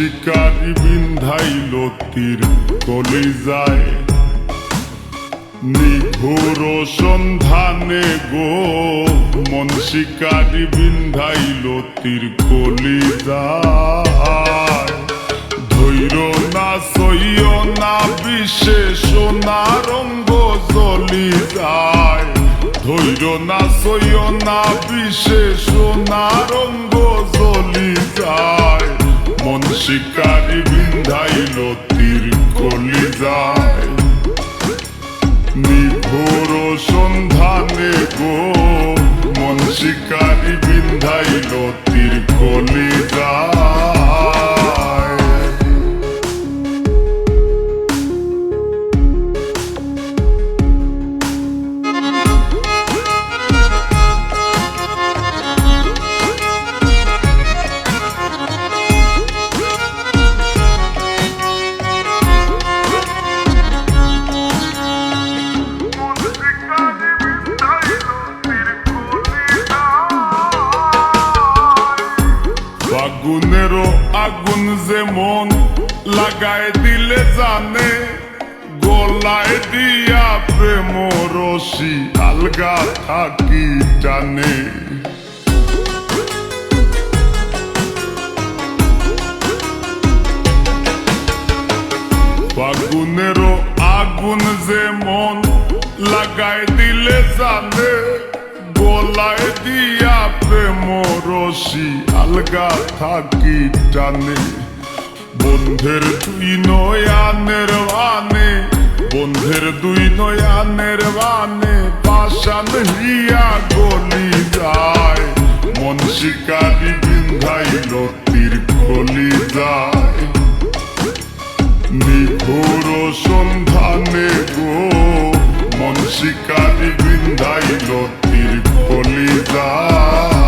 শিকারি বিন্ধাইল তীর কলিজায়, নিঘোর সন্ধানে গো মন শিকারি বিন্ধাইল তীর কলিজায়। ধৈর না সইয় না বিশেষ না রঙ্গ জ্বলি যায়, ধৈর না সইয় না বিশেষ না রঙ্গ জ্বলি যায়, মন শিকারি বিন্ধাইল তীর কলিজায়। নিঘোর সন্ধানে গো মন শিকারি বিন্ধাইল তীর কলিজায়। ফাগুনেরও আগুন যেমন লাগায় দিলে জানে, গলায় দিয়া প্রেম রশি আলগা থাকি টানে। ফাগুনেরও আগুন যেমন লাগায় দিলে জানে, গলায় দিয়া প্রেম রশি আলগা থাকি টানে। বন্ধের দুই নয়ানের বানে, বন্ধের দুই নয়ানের বানে পাশান হিয়া গলি যায়, মন শিকারি বিন্ধাইল তীর কলিজায়। নিঘোর সন্ধানে গো মন শিকারি বিন্ধাইল তীর কলিজায়।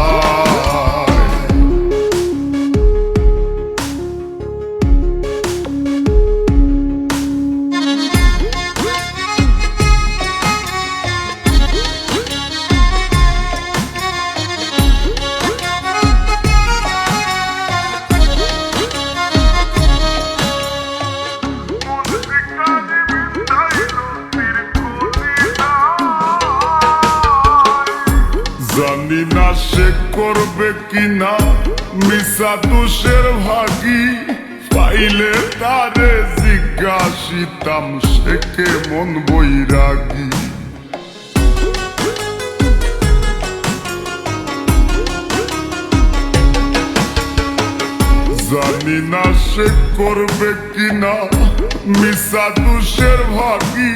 জানি না সে করবে কিনা মিশা দোষের ভাগী, পাইলে তারে জিজ্ঞাসিতাম সে কেমন বৈরাগী। জানি না সে করবে কিনা মিশা দোষের ভাগী,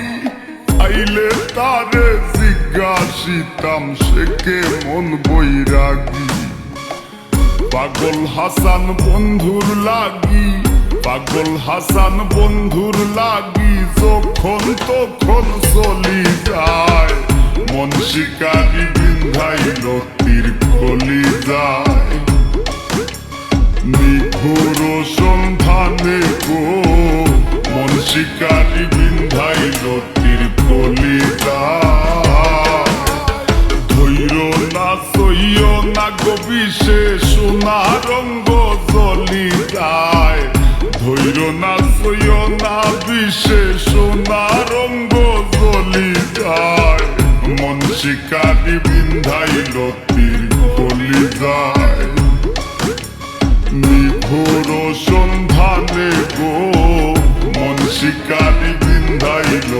আইলে তারে জিজ্ঞাসিতাম সে কেমন বৈরাগী। পাগল হাসান বন্ধুর লাগি, পাগল হাসান বন্ধুর লাগি যখন তখন চলি যায়, মন শিকারি বিন্ধাইল তীর কলিজায়। নিঘোর সন্ধানে গো মন শিকারি বিন্ধাইল তীর কলিজায়। ধৈর না সইয় না গো বিশেষ না রঙ্গ জ্বলি যায়, ধৈর না সইয় না বিশেষ না রঙ্গ জ্বলি যায়, মন শিকারি বিন্ধাইল তীর কলিজায়। নিঘোর সন্ধানে গো মন শিকারি বিন্ধাইল